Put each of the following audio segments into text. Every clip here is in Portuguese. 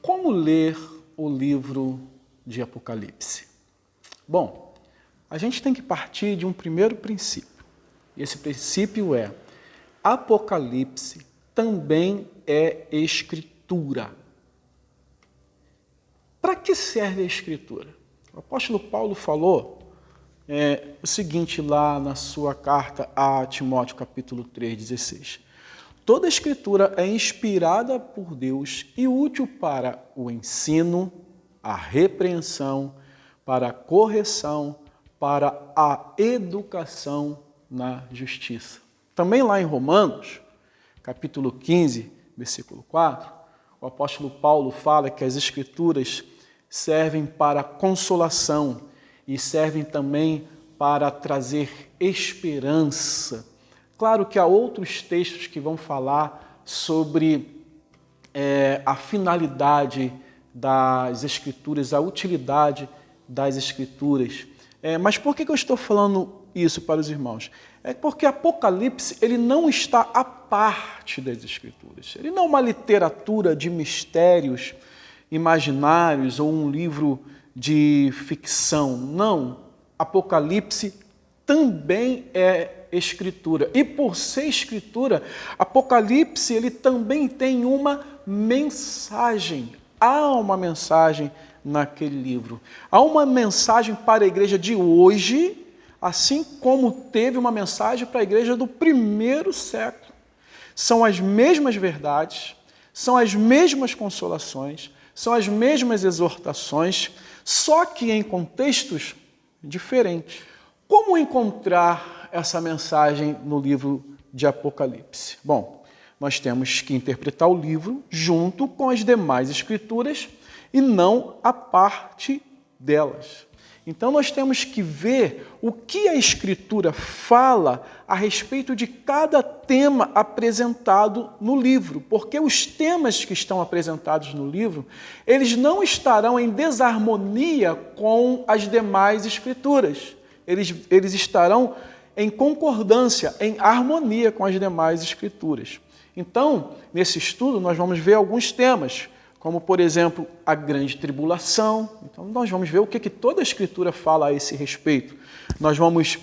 Como ler o livro de Apocalipse? Bom, a gente tem que partir de um primeiro princípio. Esse princípio é: Apocalipse também é escritura. Para que serve a escritura? O apóstolo Paulo falou o seguinte lá na sua carta a Timóteo, capítulo 3:16. Toda a escritura é inspirada por Deus e útil para o ensino, a repreensão, para a correção, para a educação na justiça. Também lá em Romanos, capítulo 15, versículo 4, o apóstolo Paulo fala que as escrituras servem para consolação e servem também para trazer esperança. Claro que há outros textos que vão falar sobre a finalidade das Escrituras, a utilidade das Escrituras. Mas por que eu estou falando isso para os irmãos? É porque Apocalipse ele não está à parte das Escrituras. Ele não é uma literatura de mistérios imaginários ou um livro de ficção. Não. Apocalipse também é escritura. E por ser escritura, Apocalipse ele também tem uma mensagem. Há uma mensagem naquele livro. Há uma mensagem para a igreja de hoje, assim como teve uma mensagem para a igreja do primeiro século. São as mesmas verdades, são as mesmas consolações, são as mesmas exortações, só que em contextos diferentes. Como encontrar essa mensagem no livro de Apocalipse? Bom, nós temos que interpretar o livro junto com as demais escrituras e não a parte delas. Então nós temos que ver o que a escritura fala a respeito de cada tema apresentado no livro, porque os temas que estão apresentados no livro, eles não estarão em desarmonia com as demais escrituras. Eles estarão em concordância, em harmonia com as demais escrituras. Então, nesse estudo, nós vamos ver alguns temas, como, por exemplo, a grande tribulação. Então, nós vamos ver o que toda a escritura fala a esse respeito. Nós vamos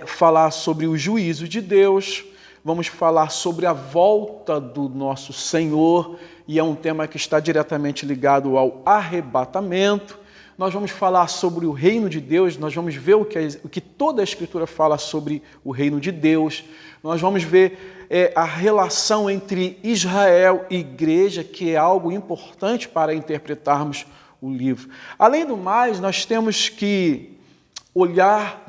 falar sobre o juízo de Deus, vamos falar sobre a volta do nosso Senhor, e é um tema que está diretamente ligado ao arrebatamento. Nós vamos falar sobre o reino de Deus, nós vamos ver o que toda a Escritura fala sobre o reino de Deus. Nós vamos ver a relação entre Israel e igreja, que é algo importante para interpretarmos o livro. Além do mais, nós temos que olhar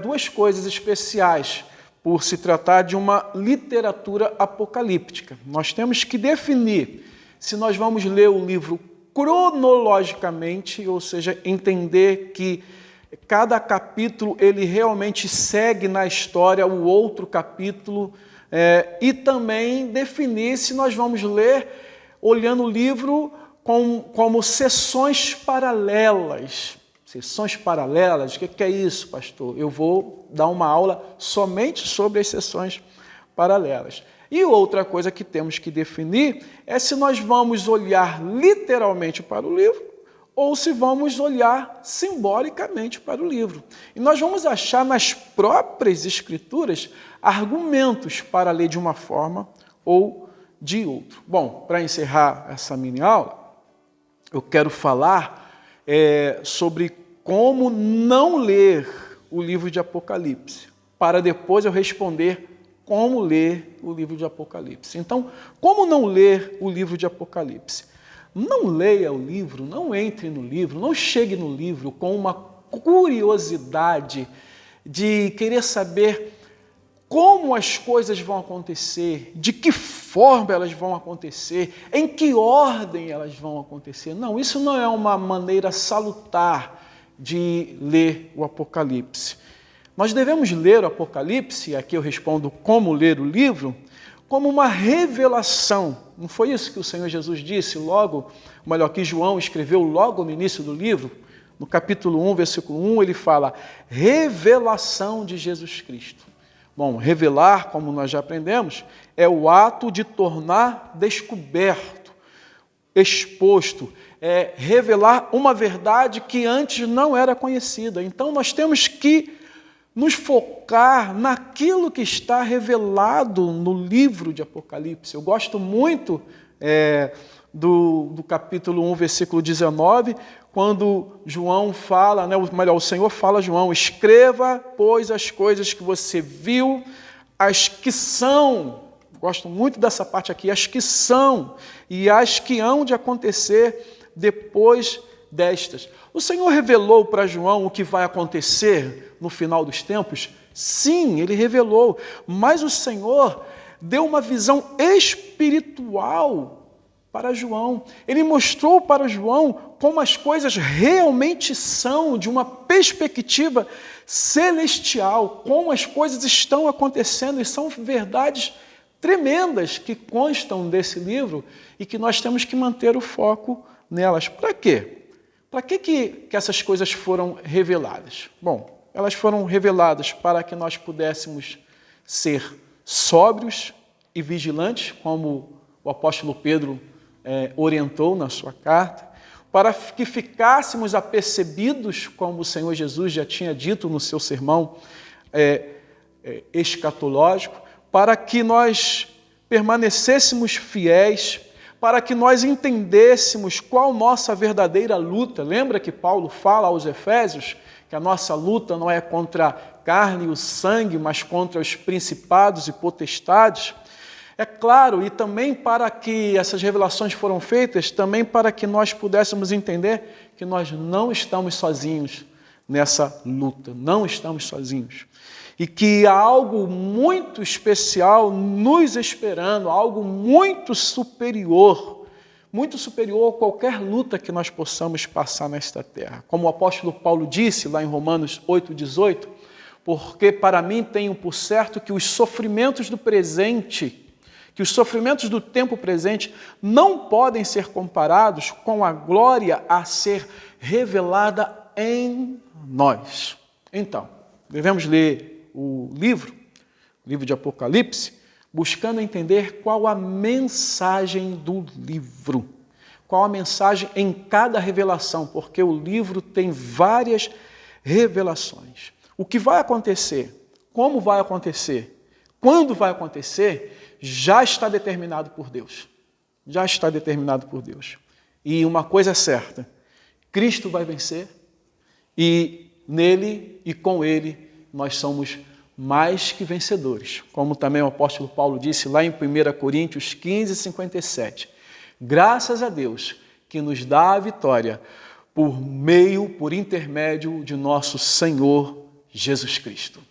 duas coisas especiais, por se tratar de uma literatura apocalíptica. Nós temos que definir se nós vamos ler o livro cronologicamente, ou seja, entender que cada capítulo ele realmente segue na história o outro capítulo, e também definir se nós vamos ler olhando o livro como sessões paralelas. Sessões paralelas, o que é isso, pastor? Eu vou dar uma aula somente sobre as sessões paralelas. E outra coisa que temos que definir é se nós vamos olhar literalmente para o livro ou se vamos olhar simbolicamente para o livro. E nós vamos achar nas próprias escrituras argumentos para ler de uma forma ou de outra. Bom, para encerrar essa mini aula, eu quero falar sobre como não ler o livro de Apocalipse, para depois eu responder como ler o livro de Apocalipse. Então, como não ler o livro de Apocalipse? Não leia o livro, não entre no livro, não chegue no livro com uma curiosidade de querer saber como as coisas vão acontecer, de que forma elas vão acontecer, em que ordem elas vão acontecer. Não, isso não é uma maneira salutar de ler o Apocalipse. Nós devemos ler o Apocalipse, aqui eu respondo como ler o livro, como uma revelação. Não foi isso que o Senhor Jesus disse logo, melhor, que João escreveu logo no início do livro? No capítulo 1, versículo 1, ele fala, revelação de Jesus Cristo. Bom, revelar, como nós já aprendemos, é o ato de tornar descoberto, exposto, é revelar uma verdade que antes não era conhecida. Então, nós temos que nos focar naquilo que está revelado no livro de Apocalipse. Eu gosto muito do capítulo 1, versículo 19, quando João fala, né, o Senhor fala a João, escreva, pois, as coisas que você viu, as que são, gosto muito dessa parte aqui, as que são e as que hão de acontecer depois destas. O Senhor revelou para João o que vai acontecer no final dos tempos? Sim, ele revelou, mas o Senhor deu uma visão espiritual para João. Ele mostrou para João como as coisas realmente são, de uma perspectiva celestial, como as coisas estão acontecendo, e são verdades tremendas que constam desse livro e que nós temos que manter o foco nelas. Para quê? Para que essas coisas foram reveladas? Bom, elas foram reveladas para que nós pudéssemos ser sóbrios e vigilantes, como o apóstolo Pedro orientou na sua carta, para que ficássemos apercebidos, como o Senhor Jesus já tinha dito no seu sermão escatológico, para que nós permanecêssemos fiéis, para que nós entendêssemos qual nossa verdadeira luta. Lembra que Paulo fala aos Efésios que a nossa luta não é contra a carne e o sangue, mas contra os principados e potestades? É claro, e também para que essas revelações foram feitas, também para que nós pudéssemos entender que nós não estamos sozinhos nessa luta, não estamos sozinhos. E que há algo muito especial nos esperando, algo muito superior a qualquer luta que nós possamos passar nesta terra. Como o apóstolo Paulo disse lá em Romanos 8,18, porque para mim tenho por certo que os sofrimentos do presente, que os sofrimentos do tempo presente não podem ser comparados com a glória a ser revelada em nós. Então, devemos ler o livro de Apocalipse, buscando entender qual a mensagem do livro, qual a mensagem em cada revelação, porque o livro tem várias revelações. O que vai acontecer, como vai acontecer, quando vai acontecer, já está determinado por Deus. Já está determinado por Deus. E uma coisa é certa, Cristo vai vencer e nele e com ele nós somos mais que vencedores. Como também o apóstolo Paulo disse lá em 1 Coríntios 15, 57. Graças a Deus que nos dá a vitória por intermédio de nosso Senhor Jesus Cristo.